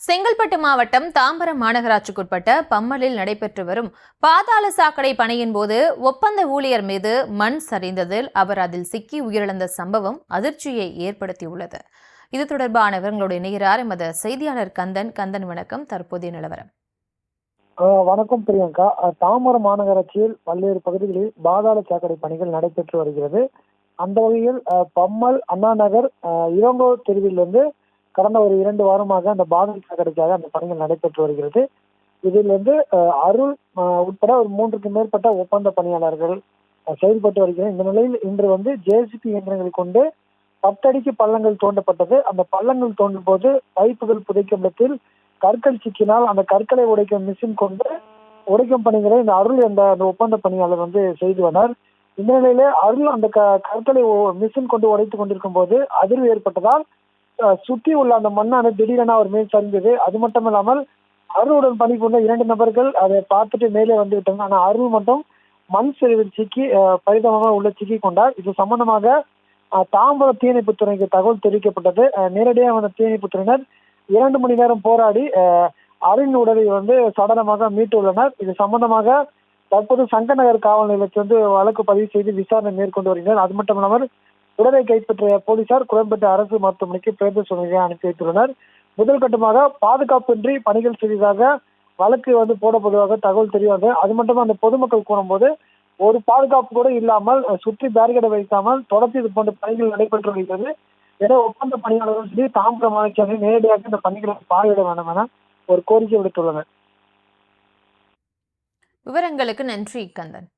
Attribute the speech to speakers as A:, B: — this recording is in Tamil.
A: செங்கல்பட்டு மாவட்டம் தாம்பரம் மாநகராட்சிக்குட்பட்ட பம்மலில் நடைபெற்று வரும் பாதாள சாக்கடை பணியின் போது ஒப்பந்த ஊழியர் மீது மண் சரிந்ததில் அவர் அதில் சிக்கி உயிரிழந்த சம்பவம் அதிர்ச்சியை ஏற்படுத்தியுள்ளது. இது தொடர்பான விவரங்களோடு இணைகிறார் எமது செய்தியாளர் கந்தன். வணக்கம். தற்போதைய நிலவரம்.
B: வணக்கம் பிரியங்கா. தாம்பரம் மாநகராட்சியில் பல்வேறு பகுதிகளில் பாதாள சாக்கடை பணிகள் நடைபெற்று வருகிறது. அந்த வகையில் பம்மல், அண்ணா நகர், இளங்கோ தெருவிலிருந்து கடந்த ஒரு 2 வாரமாக அந்த பாதாள சாக்கடைக்காக அந்த பணிகள் நடைபெற்று வருகிறது. இதில் அருள் உட்பட ஒரு 3க்கும் மேற்பட்ட ஒப்பந்த பணியாளர்கள் செயல்பட்டு வருகிறது. இந்த நிலையில் இன்று ஜேசிபி இயந்திரங்களை கொண்டு 10 அடிக்கு பள்ளங்கள் தோண்டப்பட்டது. அந்த பள்ளங்கள் தோண்டும் போது பைப்புகள் புதைக்கும் இடத்தில் கற்கள் சிக்கினால் அந்த கற்களை உடைக்கும் மிஷின் கொண்டு உடைக்கும் பணிகளை இந்த அருள் என்ற அந்த ஒப்பந்த பணியாளர் செய்து வந்தார். இந்த நிலையில அருள் அந்த கற்களை மிஷின் கொண்டு உடைத்துக் கொண்டிருக்கும் போது அதிர்வு ஏற்பட்டதால் சுற்றி உள்ள அந்த மண்ணானது திடீரென அவர் மேல் சரிந்தது. அது மட்டும் இல்லாமல் அருளுடன் பணிபுரிந்த 2 நபர்கள் அதை பார்த்துட்டு மேலே வந்து விட்டாங்க. ஆனால் அருள் மட்டும் மண் சரிவில் சிக்கி பரிதாபமாக உள்ள சிக்கி கொண்டார். இது சம்பந்தமாக தாம்பரம் தீயணைப்புத்துறைக்கு தகவல் தெரிவிக்கப்பட்டது. நேரடியாக வந்த தீயணைப்புத்துறையினர் 2 மணி நேரம் போராடி அருளின் உடலை சடலமாக மீட்டுள்ளனர். இது சம்பந்தமாக தற்போது சங்கநகர் காவல் நிலையத்தில் வழக்கு பதிவு செய்து விசாரணை மேற்கொண்டு வருகின்றனர். அது மட்டும் இல்லாமல் உடலை கைப்பற்றிய போலீசார் குளம்பேட்டை அரசு மருத்துவமனைக்கு பிரேத சோதனையை அனுப்பி வைத்துள்ளனர். முதல் கட்டமாக பாதுகாப்பின்றி பணிகள் செய்ததாக வழக்கு போடப்படுவதாக தகவல் தெரியாது. அது மட்டும் அந்த பொதுமக்கள் கூறும்போது ஒரு பாதுகாப்பு கூட இல்லாமல் சுற்றி பேரிகேடை வைக்காமல் தொடர்ந்து இது போன்ற பணிகள் நடைபெற்று வருகிறது. ஏதோ ஒப்பந்த பணியாளர்கள் சொல்லி தாம்பரம் மாநகராட்சி நேரடியாக இந்த பணிகளை பார்வையிட வேண்டும் என ஒரு கோரிக்கை விடுத்துள்ளனர்.
A: விவரங்களுக்கு நன்றி கந்தன்.